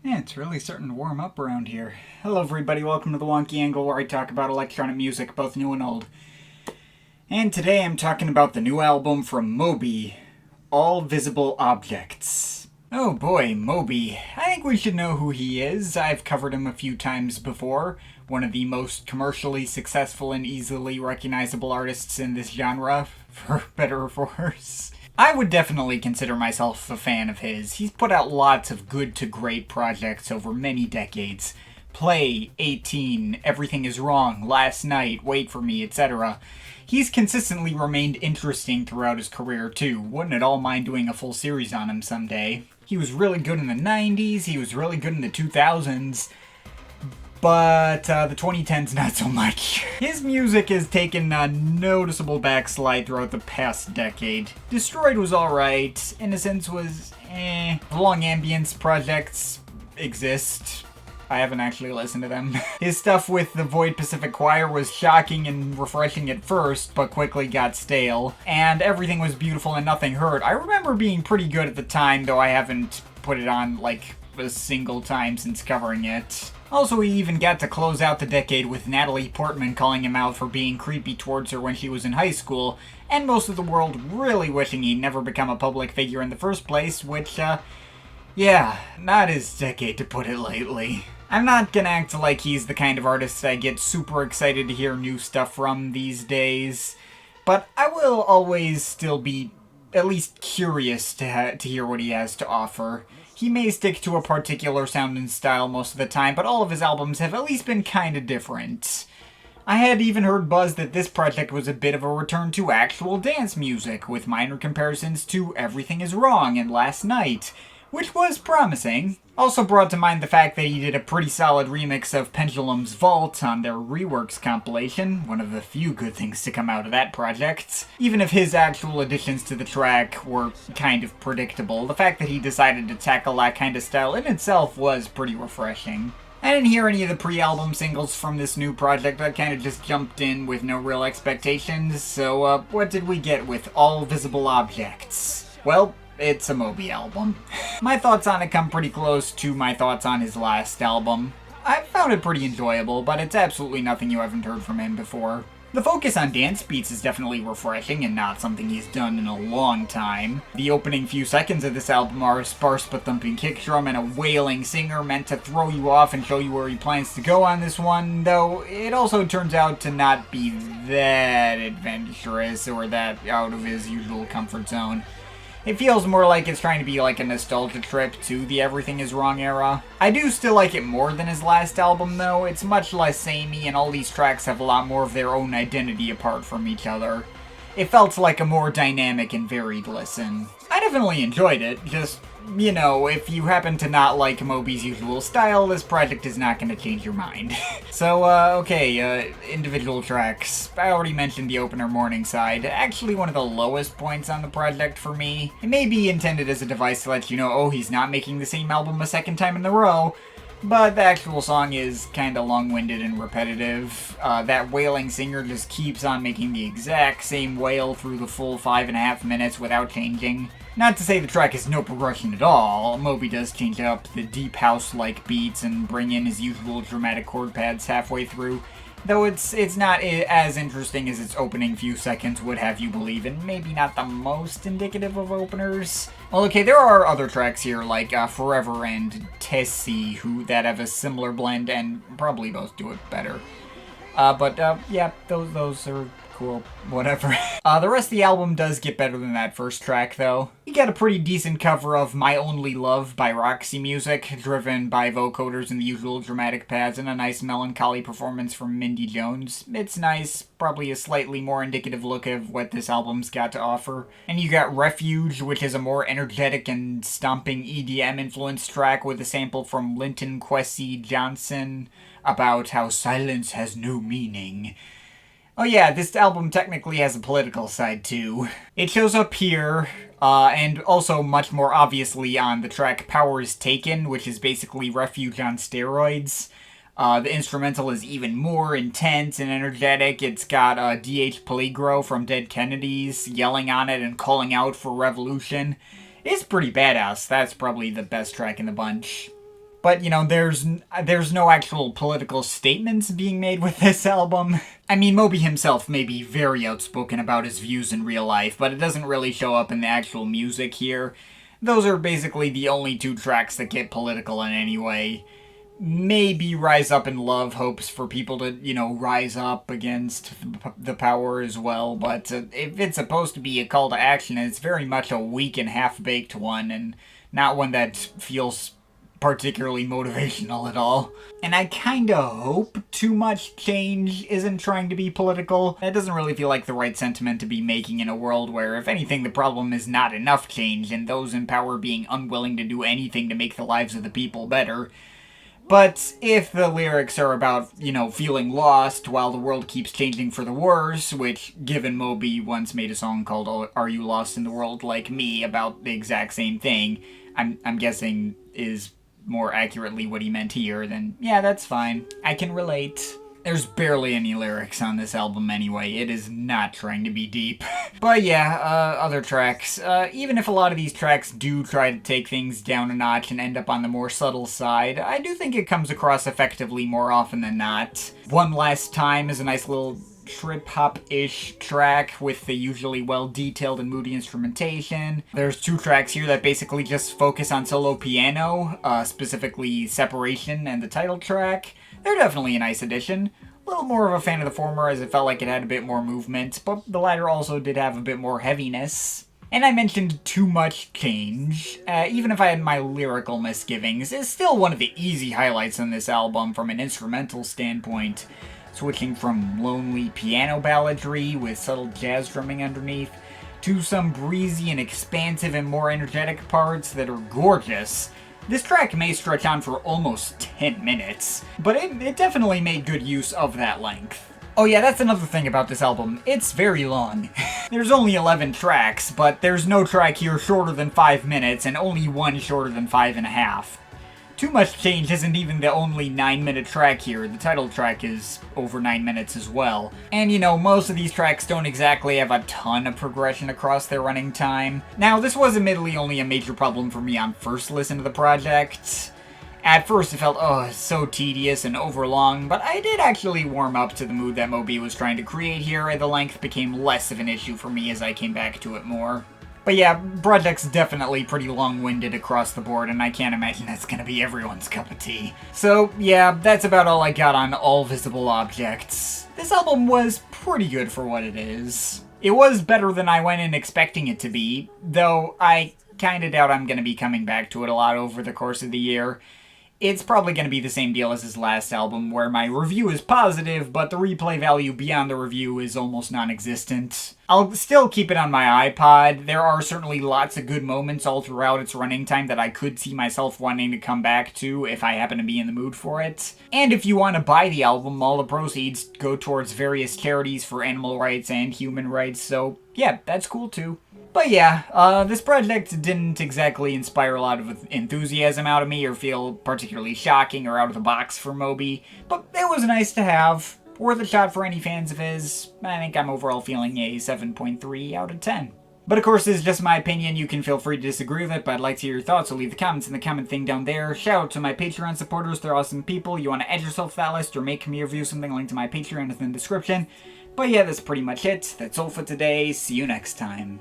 Yeah, it's really starting to warm up around here. Hello everybody, welcome to the Wonky Angle where I talk about electronic music, both new and old. And today I'm talking about the new album from Moby, All Visible Objects. Oh boy, Moby. I think we should know who he is. I've covered him a few times before. One of the most commercially successful and easily recognizable artists in this genre, for better or for worse. I would definitely consider myself a fan of his. He's put out lots of good to great projects over many decades. Play, 18, Everything Is Wrong, Last Night, Wait For Me, etc. He's consistently remained interesting throughout his career too. Wouldn't at all mind doing a full series on him someday. He was really good in the 90s, he was really good in the 2000s, but the 2010s not so much. His music has taken a noticeable backslide throughout the past decade. Destroyed was alright, Innocence was The long ambience projects exist. I haven't actually listened to them. His stuff with the Void Pacific Choir was shocking and refreshing at first, but quickly got stale. And Everything Was Beautiful and Nothing Hurt. I remember being pretty good at the time, though I haven't put it on like a single time since covering it. Also, he even got to close out the decade with Natalie Portman calling him out for being creepy towards her when she was in high school, and most of the world really wishing he'd never become a public figure in the first place, which, yeah, not his decade to put it lightly. I'm not gonna act like he's the kind of artist I get super excited to hear new stuff from these days, but I will always still be at least curious to hear what he has to offer. He may stick to a particular sound and style most of the time, but all of his albums have at least been kinda different. I had even heard buzz that this project was a bit of a return to actual dance music, with minor comparisons to Everything Is Wrong and Last Night, which was promising. Also brought to mind the fact that he did a pretty solid remix of Pendulum's Vault on their Reworks compilation, one of the few good things to come out of that project. Even if his actual additions to the track were kind of predictable, the fact that he decided to tackle that kind of style in itself was pretty refreshing. I didn't hear any of the pre-album singles from this new project. I kind of just jumped in with no real expectations, so what did we get with All Visible Objects? Well, it's a Moby album. My thoughts on it come pretty close to my thoughts on his last album. I found it pretty enjoyable, but it's absolutely nothing you haven't heard from him before. The focus on dance beats is definitely refreshing and not something he's done in a long time. The opening few seconds of this album are a sparse but thumping kick drum and a wailing singer meant to throw you off and show you where he plans to go on this one, though it also turns out to not be that adventurous or that out of his usual comfort zone. It feels more like it's trying to be like a nostalgia trip to the Everything Is Wrong era. I do still like it more than his last album though. It's much less samey and all these tracks have a lot more of their own identity apart from each other. It felt like a more dynamic and varied listen. I definitely enjoyed it, just, you know, if you happen to not like Moby's usual style, this project is not going to change your mind. So, individual tracks. I already mentioned the opener Morningside, actually one of the lowest points on the project for me. It may be intended as a device to let you know, oh, he's not making the same album a second time in a row, but the actual song is kinda long-winded and repetitive. That wailing singer just keeps on making the exact same wail through the full 5.5 minutes without changing. Not to say the track has no progression at all. Moby does change up the deep house-like beats and bring in his usual dramatic chord pads halfway through, though it's not as interesting as its opening few seconds would have you believe, and maybe not the most indicative of openers. Well, okay, there are other tracks here, like Forever and Tecie, that have a similar blend, and probably both do it better. Yeah, those are cool, whatever. The rest of the album does get better than that first track, though. You get a pretty decent cover of My Only Love by Roxy Music, driven by vocoders and the usual dramatic pads, and a nice melancholy performance from Mindy Jones. It's nice, probably a slightly more indicative look of what this album's got to offer. And you got Refuge, which is a more energetic and stomping EDM-influenced track with a sample from Linton Kwesi Johnson about how silence has no meaning. Oh yeah, this album technically has a political side too. It shows up here, and also much more obviously on the track Power Is Taken, which is basically Refuge on steroids. The instrumental is even more intense and energetic. It's got D.H. Peligro from Dead Kennedys yelling on it and calling out for revolution. It's pretty badass. That's probably the best track in the bunch. But, you know, there's no actual political statements being made with this album. I mean, Moby himself may be very outspoken about his views in real life, but it doesn't really show up in the actual music here. Those are basically the only two tracks that get political in any way. Maybe Rise Up in Love hopes for people to, you know, rise up against the power as well, but if it's supposed to be a call to action, it's very much a weak and half-baked one, and not one that feels particularly motivational at all. And I kinda hope Too Much Change isn't trying to be political. That doesn't really feel like the right sentiment to be making in a world where, if anything, the problem is not enough change, and those in power being unwilling to do anything to make the lives of the people better. But if the lyrics are about, you know, feeling lost while the world keeps changing for the worse, which, given Moby once made a song called Are You Lost in the World Like Me about the exact same thing, I'm guessing is more accurately what he meant here, then yeah, that's fine. I can relate. There's barely any lyrics on this album anyway. It is not trying to be deep. But yeah, other tracks. Even if a lot of these tracks do try to take things down a notch and end up on the more subtle side, I do think it comes across effectively more often than not. One Last Time is a nice little trip-hop-ish track with the usually well-detailed and moody instrumentation. There's two tracks here that basically just focus on solo piano, specifically Separation and the title track. They're definitely a nice addition. A little more of a fan of the former, as it felt like it had a bit more movement, but the latter also did have a bit more heaviness. And I mentioned Too Much Change. Even if I had my lyrical misgivings, it's still one of the easy highlights on this album from an instrumental standpoint. Switching from lonely piano balladry with subtle jazz drumming underneath, to some breezy and expansive and more energetic parts that are gorgeous. This track may stretch on for almost 10 minutes, but it definitely made good use of that length. Oh yeah, that's another thing about this album. It's very long. There's only 11 tracks, but there's no track here shorter than 5 minutes, and only one shorter than 5.5. Too Much Change isn't even the only 9-minute track here. The title track is over 9 minutes as well. And you know, most of these tracks don't exactly have a ton of progression across their running time. Now, this was admittedly only a major problem for me on first listen to the project. At first it felt, so tedious and overlong, but I did actually warm up to the mood that Moby was trying to create here, and the length became less of an issue for me as I came back to it more. But yeah, project's definitely pretty long-winded across the board, and I can't imagine that's gonna be everyone's cup of tea. So yeah, that's about all I got on All Visible Objects. This album was pretty good for what it is. It was better than I went in expecting it to be, though I kinda doubt I'm gonna be coming back to it a lot over the course of the year. It's probably going to be the same deal as his last album, where my review is positive, but the replay value beyond the review is almost non-existent. I'll still keep it on my iPod. There are certainly lots of good moments all throughout its running time that I could see myself wanting to come back to if I happen to be in the mood for it. And if you want to buy the album, all the proceeds go towards various charities for animal rights and human rights, so yeah, that's cool too. But yeah, this project didn't exactly inspire a lot of enthusiasm out of me or feel particularly shocking or out of the box for Moby, but it was nice to have. Worth a shot for any fans of his. I think I'm overall feeling a 7.3 out of 10. But of course, this is just my opinion. You can feel free to disagree with it, but I'd like to hear your thoughts, so leave the comments in the comment thing down there. Shout out to my Patreon supporters. They're awesome people. You want to add yourself to that list or make me review something, link to my Patreon is in the description. But yeah, that's pretty much it. That's all for today. See you next time.